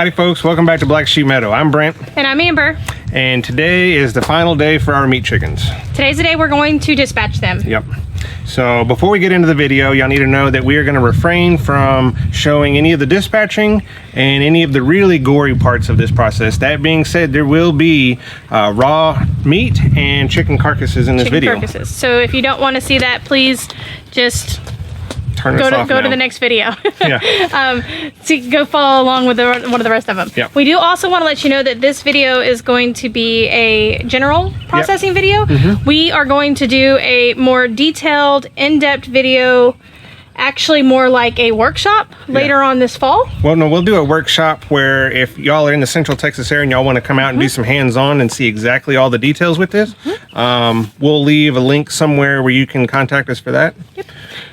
Howdy folks, welcome back to Black Sheep Meadow. I'm Brent. And I'm Amber. And today is the final day for our meat chickens. Today's the day we're going to dispatch them. Yep. So before we get into the video, y'all need to know that we are going to refrain from showing any of the dispatching and any of the really gory parts of this process. That being said, there will be raw meat and chicken carcasses in this video. Carcasses. So if you don't want to see that, please just go to the next video. Yeah. Go follow along with one of the rest of them. Yep. We do also want to let you know that this video is going to be a general processing video. We are going to do a more detailed, in-depth video, actually more like a workshop later on this fall. Well, no, we'll do a workshop where if y'all are in the Central Texas area and y'all want to come out and do some hands-on and see exactly all the details with this, we'll leave a link somewhere where you can contact us for that. Yep.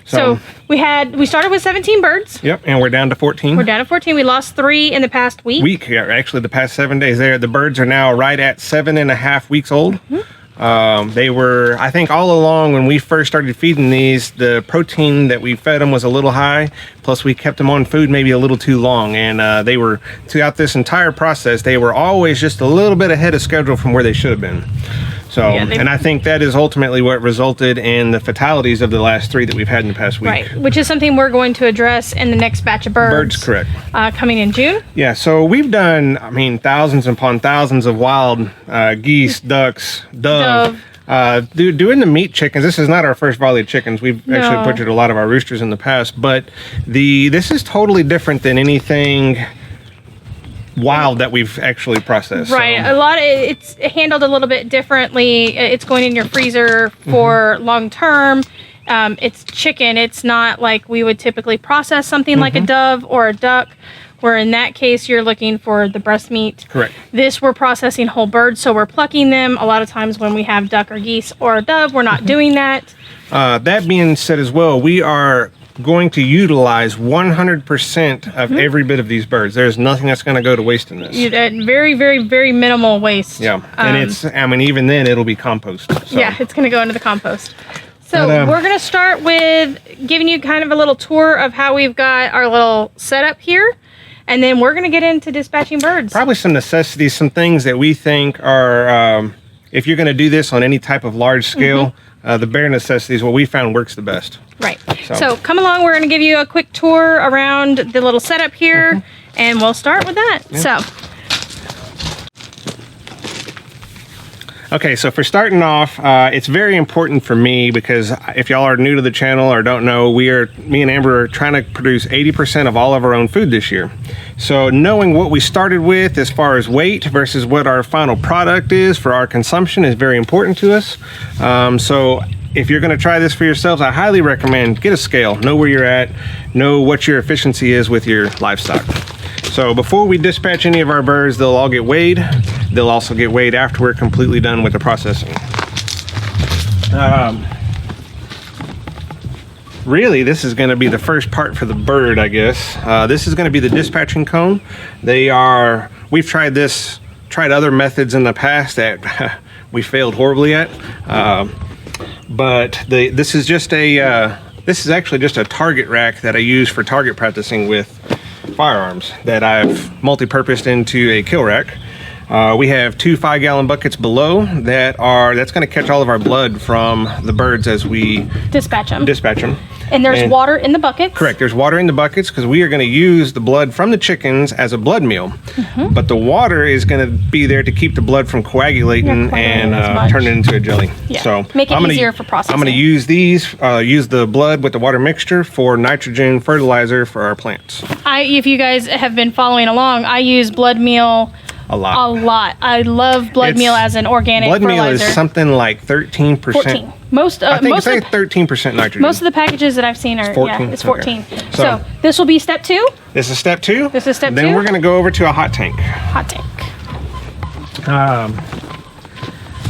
So we started with 17 birds. Yep, and we're down to 14. We're down to 14. We lost 3 in the past week. Yeah, actually the past 7 days there. The birds are now right at 7.5 weeks old. They were, I think all along when we first started feeding these, the protein that we fed them was a little high, plus we kept them on food maybe a little too long, and they were, throughout this entire process, they were always just a little bit ahead of schedule from where they should have been. So, yeah, and I think that is ultimately what resulted in the fatalities of the last 3 that we've had in the past week. Right, which is something we're going to address in the next batch of birds. Birds, correct. Coming in June. Yeah, so we've done, I mean, thousands upon thousands of wild geese, ducks, dove. Doing the meat chickens, this is not our first volley of chickens. We've actually butchered a lot of our roosters in the past, but this is totally different than anything wild that we've actually processed. Right, so. It's handled a little bit differently. It's going in your freezer for long term. It's chicken. It's not like we would typically process something like a dove or a duck, where in that case you're looking for the breast meat. Correct. This, we're processing whole birds, so we're plucking them. A lot of times when we have duck or geese or a dove, we're not doing that. That being said as well, we are going to utilize 100% of every bit of these birds. There's nothing that's going to go to waste in this. Very, very, very minimal waste. Yeah, and it's, I mean, even then it'll be compost. So. Yeah, it's going to go into the compost. So we're going to start with giving you kind of a little tour of how we've got our little setup here. And then we're going to get into dispatching birds. Probably some necessities, some things that we think are, if you're going to do this on any type of large scale, the bare necessities, what we found works the best. Right. So come along. We're going to give you a quick tour around the little setup here, and we'll start with that. Yeah. Okay, so for starting off, it's very important for me because if y'all are new to the channel or don't know, me and Amber are trying to produce 80% of all of our own food this year. So knowing what we started with as far as weight versus what our final product is for our consumption is very important to us. So if you're going to try this for yourselves, I highly recommend get a scale, know where you're at, know what your efficiency is with your livestock. So before we dispatch any of our birds, they'll all get weighed. They'll also get weighed after we're completely done with the processing. Really, this is going to be the first part for the bird, I guess. This is going to be the dispatching cone. We've tried other methods in the past that we failed horribly at. But this is actually just a target rack that I use for target practicing with firearms that I've multi-purposed into a kill rack. We have 2 5-gallon buckets below that's going to catch all of our blood from the birds as we dispatch them. And there's water in the buckets. Correct. There's water in the buckets because we are going to use the blood from the chickens as a blood meal. But the water is going to be there to keep the blood from coagulating and turn it into a jelly. Yeah. So make it easier for processing. I'm going to use use the blood with the water mixture for nitrogen fertilizer for our plants. If you guys have been following along, I use blood meal a lot. I love blood meal as an organic fertilizer. Blood meal is something like 13%. 14. I think it's like 13% nitrogen. Most of the packages that I've seen are 14. Yeah, it's 14. Okay. So this will be step 2. This is step 2. This is step 2. Then we're going to go over to a hot tank. Hot tank.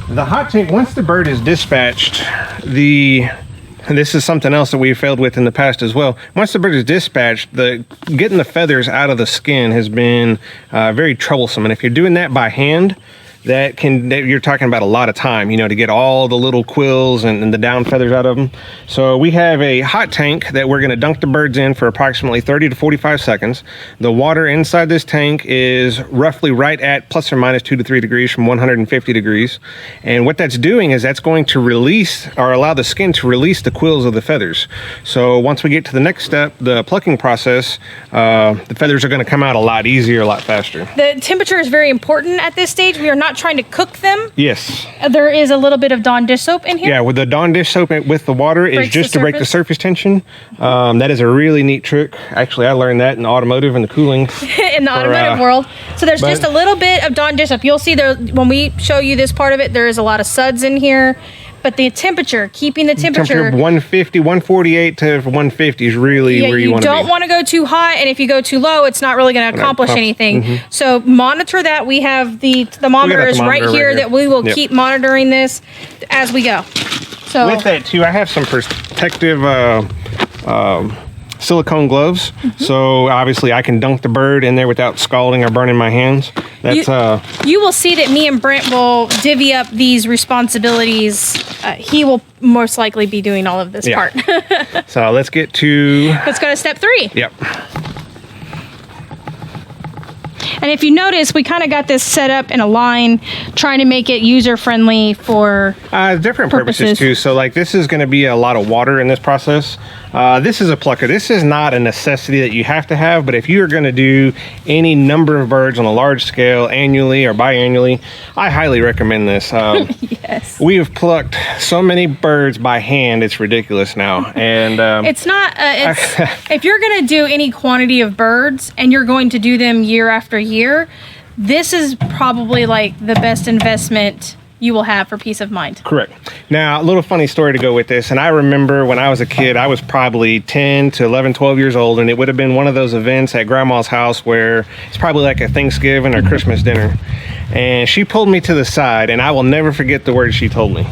The hot tank, once the bird is dispatched, this is something else that we've failed with in the past as well. Once the bird is dispatched, getting the feathers out of the skin has been very troublesome. And if you're doing that by hand, that you're talking about a lot of time, to get all the little quills and the down feathers out of them. So we have a hot tank that we're going to dunk the birds in for approximately 30 to 45 seconds. The water inside this tank is roughly right at plus or minus 2 to 3 degrees from 150 degrees. And what that's doing is that's going to release or allow the skin to release the quills of the feathers. So once we get to the next step, the plucking process, the feathers are going to come out a lot easier, a lot faster. The temperature is very important at this stage. We are not trying to cook them. Yes. There is a little bit of Dawn dish soap in here. Yeah, with the Dawn dish soap with the water is just to break the surface tension. That is a really neat trick. Actually, I learned that in automotive and the cooling. In the automotive world. So there's just a little bit of Dawn dish soap. You'll see there when we show you this part of it, there is a lot of suds in here. But the temperature, keeping the temperature 150, 148 to 150 is really where you want to be. You don't want to go too high, and if you go too low, it's not really going to accomplish anything. So monitor that. We have the thermometers right here that we will keep monitoring this as we go. So with that too, I have some protective silicone gloves, so obviously I can dunk the bird in there without scalding or burning my hands. That's you will see that me and Brent will divvy up these responsibilities. He will most likely be doing all of this part. So let's go to step 3. Yep. And if you notice, we kind of got this set up in a line, trying to make it user-friendly for different purposes too. So like this is going to be a lot of water in this process. This is a plucker. This is not a necessity that you have to have, but if you're going to do any number of birds on a large scale annually or biannually, I highly recommend this. Yes. We have plucked so many birds by hand, it's ridiculous now. And it's not, if you're going to do any quantity of birds and you're going to do them year after year, this is probably like the best investment you will have for peace of mind. Correct. Now, a little funny story to go with this. And I remember when I was a kid, I was probably 10 to 11, 12 years old. And it would have been one of those events at grandma's house where it's probably like a Thanksgiving or Christmas dinner. And she pulled me to the side, and I will never forget the words she told me.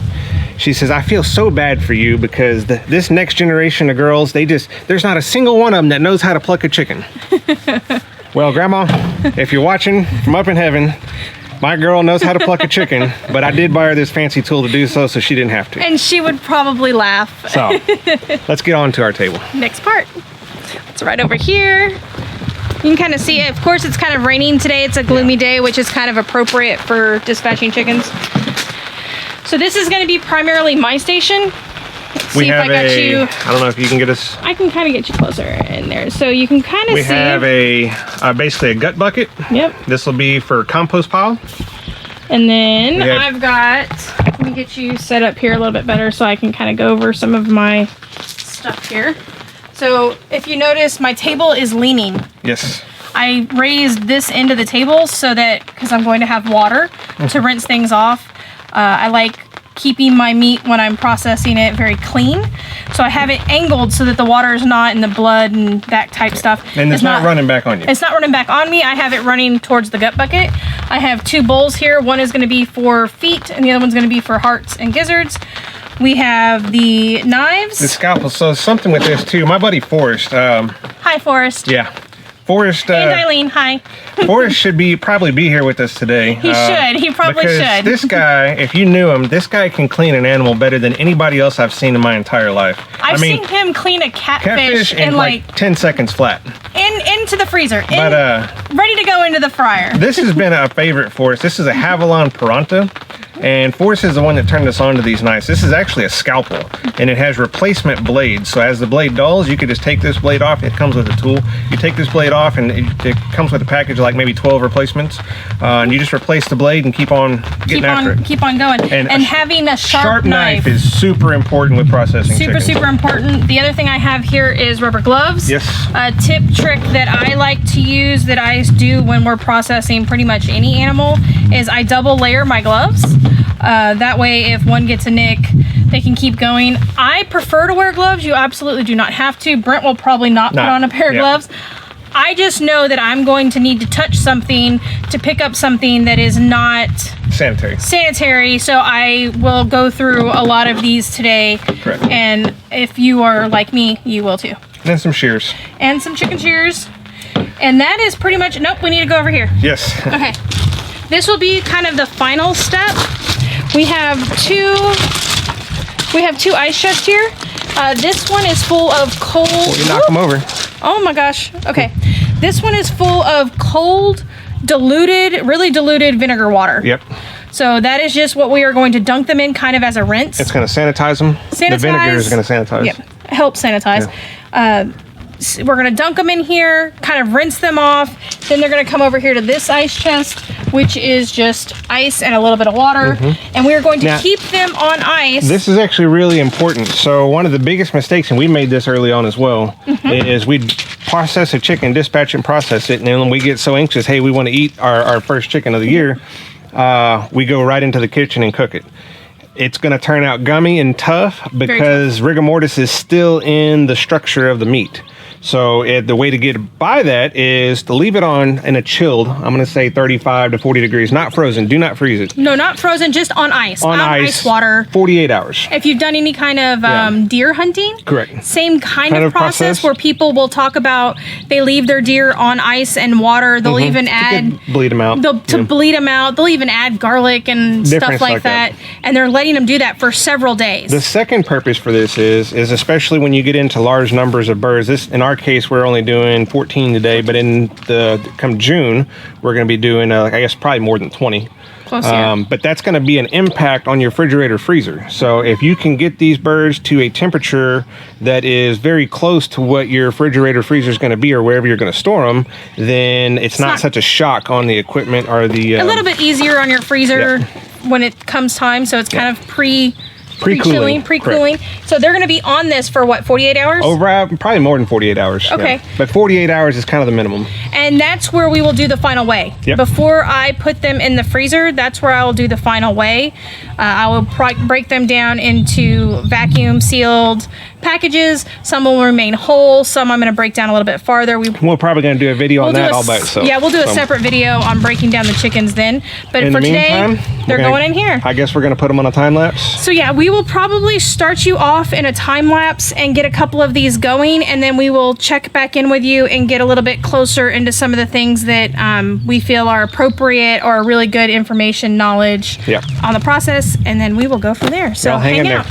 She says, I feel so bad for you because this next generation of girls, there's not a single one of them that knows how to pluck a chicken. Well, Grandma, if you're watching from up in heaven, my girl knows how to pluck a chicken, but I did buy her this fancy tool to do so she didn't have to. And she would probably laugh. So, let's get on to our table. Next part. It's right over here. You can kind of see it. Of course, it's kind of raining today. It's a gloomy day, which is kind of appropriate for dispatching chickens. So this is going to be primarily my station. We have I don't know if you can get us. I can kind of get you closer in there. So you can kind of see. We have basically a gut bucket. Yep. This will be for compost pile. And then I've got, let me get you set up here a little bit better so I can kind of go over some of my stuff here. So if you notice, my table is leaning. Yes. I raised this end of the table so that, because I'm going to have water to rinse things off. I like keeping my meat when I'm processing it very clean. So I have it angled so that the water is not in the blood and that type stuff. And it's not running back on you. It's not running back on me. I have it running towards the gut bucket. I have 2 bowls here. One is going to be for feet and the other one's going to be for hearts and gizzards. We have the knives. The scalpel. So something with this too. My buddy Forrest. Hi, Forrest. Yeah. Forrest. And Eileen, hi. Forrest should probably be here with us today. He should. He probably should. This guy, if you knew him, this guy can clean an animal better than anybody else I've seen in my entire life. I've seen him clean a catfish in like 10 seconds flat. Into the freezer. Ready to go into the fryer. This has been a favorite for us. This is a Havilon Peranta. And Forrest is the one that turned us on to these knives. This is actually a scalpel, and it has replacement blades. So as the blade dulls, you could just take this blade off. It comes with a tool. You take this blade off, and it comes with a package of like maybe 12 replacements. And you just replace the blade and keep on getting after it. Keep on going. And having a sharp knife is super important with processing chicken. Super important. The other thing I have here is rubber gloves. Yes. A tip trick that I like to use that I do when we're processing pretty much any animal is I double layer my gloves. That way, if one gets a nick, they can keep going. I prefer to wear gloves. You absolutely do not have to. Brent will probably not put on a pair of gloves. I just know that I'm going to need to touch something to pick up something that is not sanitary. So I will go through a lot of these today. Correct. And if you are like me, you will too. And some shears. And some chicken shears. And that is pretty much, nope, we need to go over here. Yes. Okay. this will be kind of the final step. We have two ice chests here. This one is full of cold. Before you knock them over. Oh my gosh. Okay. This one is full of cold, really diluted vinegar water. Yep. So that is just what we are going to dunk them in kind of as a rinse. It's going to sanitize them. The vinegar is going to sanitize. Yep. Help sanitize. Yeah. We're going to dunk them in here, kind of rinse them off. Then they're going to come over here to this ice chest, which is just ice and a little bit of water. And we are going to keep them on ice. This is actually really important. So one of the biggest mistakes, and we made this early on as well, is we process a chicken, dispatch and process it, and then we get so anxious, hey, we want to eat our first chicken of the year, we go right into the kitchen and cook it. It's going to turn out gummy and tough because rigor mortis is still in the structure of the meat. So the way to get by that is to leave it on in a chilled, I'm going to say 35 to 40 degrees, not frozen. Do not freeze it. No, not frozen, just on ice. On ice water. 48 hours. If you've done any kind of deer hunting. Correct. Same kind of process where people will talk about they leave their deer on ice and water. They'll even add... bleed them out. To bleed them out. They'll even add garlic and stuff like that. And they're letting them do that for several days. The second purpose for this is especially when you get into large numbers of birds. This, in our case, we're only doing 14 today, but come June, we're going to be doing, I guess, probably more than 20. Close, yeah. But that's going to be an impact on your refrigerator freezer. So if you can get these birds to a temperature that is very close to what your refrigerator freezer is going to be or wherever you're going to store them, then it's not such a shock on the equipment or the... a little bit easier on your freezer when it comes time, so it's kind of pre-cooling. So they're going to be on this for what, 48 hours? Probably more than 48 hours. Okay. Yeah. But 48 hours is kind of the minimum. And that's where we will do the final weigh. Yep. Before I put them in the freezer, that's where I will do the final weigh. I will break them down into vacuum sealed packages. Some will remain whole. Some I'm going to break down a little bit farther. We're probably going to do a video on that all by itself. Yeah, we'll do a separate video on breaking down the chickens then. But for today, they're going in here. I guess we're going to put them on a time lapse. So yeah, we will probably start you off in a time lapse and get a couple of these going, and then we will check back in with you and get a little bit closer into some of the things that we feel are appropriate or really good information knowledge on the process, and then we will go from there. So hang out.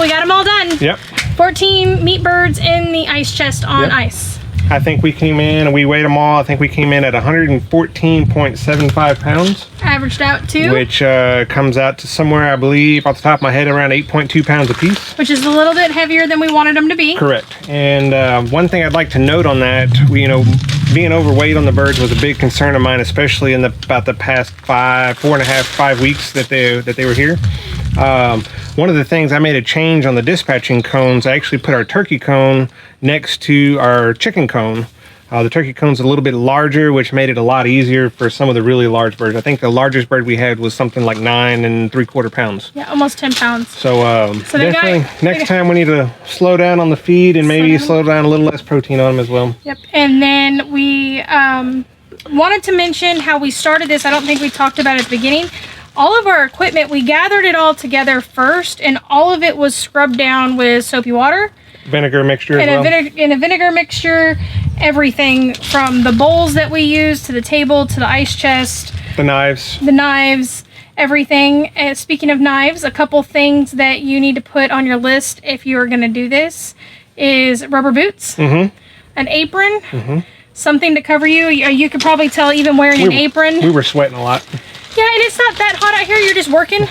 We got them all done. Yep. 14 meat birds in the ice chest on ice. I think we came in and we weighed them all. I think we came in at 114.75 pounds. Averaged out to? Which comes out to somewhere, I believe, off the top of my head, around 8.2 pounds a piece. Which is a little bit heavier than we wanted them to be. Correct. And one thing I'd like to note on that, being overweight on the birds was a big concern of mine, especially in about the past 5 weeks that they were here. One of the things, I made a change on the dispatching cones. I actually put our turkey cone next to our chicken cone. The turkey cone's a little bit larger, which made it a lot easier for some of the really large birds. I think the largest bird we had was something like 9 3/4 pounds. Yeah, almost 10 pounds. So, definitely next time we need to slow down on the feed and maybe slow down a little less protein on them as well. Yep. And then we wanted to mention how we started this. I don't think we talked about it at the beginning. All of our equipment, we gathered it all together first, and all of it was scrubbed down with soapy water. Vinegar mixture as well. In a vinegar mixture, everything from the bowls that we use to the table to the ice chest. The knives, everything. Speaking of knives, a couple things that you need to put on your list if you are going to do this is rubber boots, an apron, something to cover you. You could probably tell even wearing an apron. We were sweating a lot. Yeah, and it's not that hot out here. You're just working.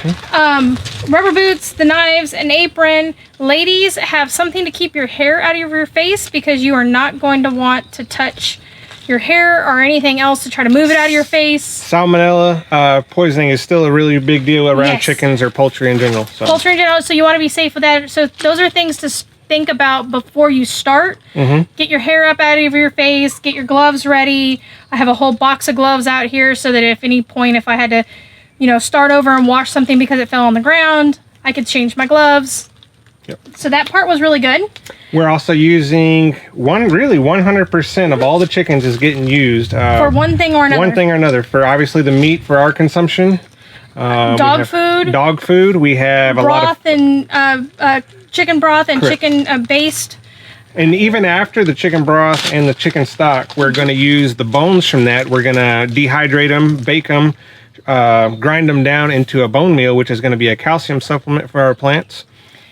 Rubber boots, the knives, an apron. Ladies, have something to keep your hair out of your face because you are not going to want to touch your hair or anything else to try to move it out of your face. Salmonella poisoning is still a really big deal around chickens or poultry in general. So. Poultry in general, so you want to be safe with that. So those are things to think about before you start. Get your hair up out of your face, get your gloves ready. I have a whole box of gloves out here so that if any point, if I had to, you know, start over and wash something because it fell on the ground, I could change my gloves. Yep. So that part was really good. We're also using 100% of all the chickens is getting used for one thing or another. One thing or another, for obviously the meat for our consumption. Dog food. Dog food. We have a lot of and chicken broth and chicken based. And even after the chicken broth and the chicken stock, we're going to use the bones from that. We're going to dehydrate them, bake them, grind them down into a bone meal, which is going to be a calcium supplement for our plants.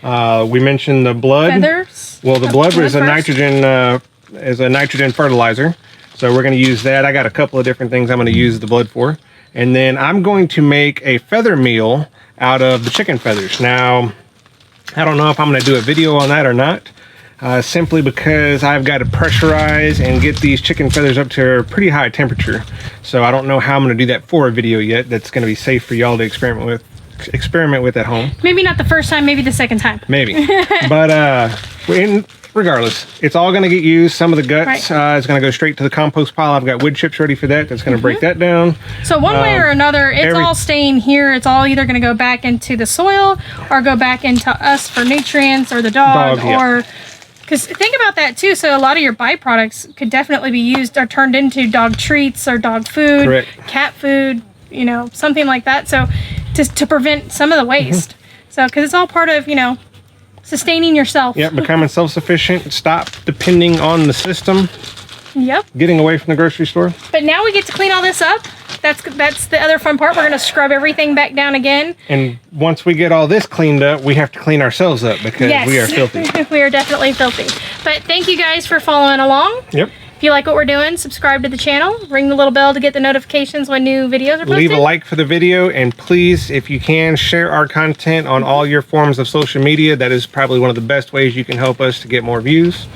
We mentioned the blood. Feathers. Well, the blood is a nitrogen fertilizer, so we're going to use that. I got a couple of different things I'm going to use the blood for, and then I'm going to make a feather meal out of the chicken feathers. Now, I don't know if I'm going to do a video on that or not. Simply because I've got to pressurize and get these chicken feathers up to a pretty high temperature. So I don't know how I'm going to do that for a video yet. That's going to be safe for y'all to experiment with at home. Maybe not the first time, maybe the second time. Maybe. But regardless, it's all going to get used. Some of the guts is going to go straight to the compost pile. I've got wood chips ready for that. That's going to break that down. So one way or another, it's all staying here. It's all either going to go back into the soil or go back into us for nutrients or the dog or... Because think about that too. So a lot of your byproducts could definitely be used or turned into dog treats or dog food, cat food, you know, something like that. So to prevent some of the waste. So because it's all part of, you know, sustaining yourself. Yep, becoming self-sufficient. Stop depending on the system. Yep. Getting away from the grocery store. But now we get to clean all this up. That's the other fun part. We're going to scrub everything back down again. And once we get all this cleaned up, we have to clean ourselves up because we are filthy. We are definitely filthy. But thank you guys for following along. Yep. If you like what we're doing, subscribe to the channel. Ring the little bell to get the notifications when new videos are posted. Leave a like for the video. And please, if you can, share our content on all your forms of social media. That is probably one of the best ways you can help us to get more views.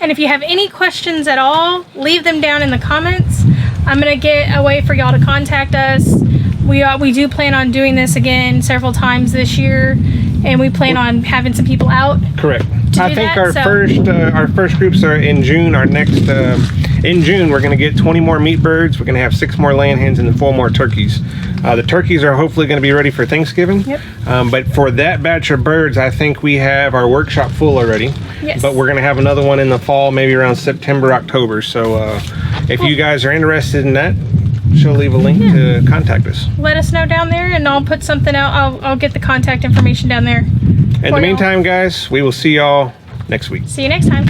And if you have any questions at all, leave them down in the comments. I'm going to get a way for y'all to contact us. We do plan on doing this again several times this year, and we plan on having some people out. Correct. I think our first groups are in June. Our next in June, we're going to get 20 more meat birds. We're going to have 6 more laying hens and then 4 more turkeys. The turkeys are hopefully going to be ready for Thanksgiving. Yep. But for that batch of birds, I think we have our workshop full already. Yes. But we're going to have another one in the fall, maybe around September, October. So if you guys are interested in that, she'll leave a link to contact us. Let us know down there, and I'll put something out. I'll get the contact information down there. In the meantime, guys, we will see y'all next week. See you next time.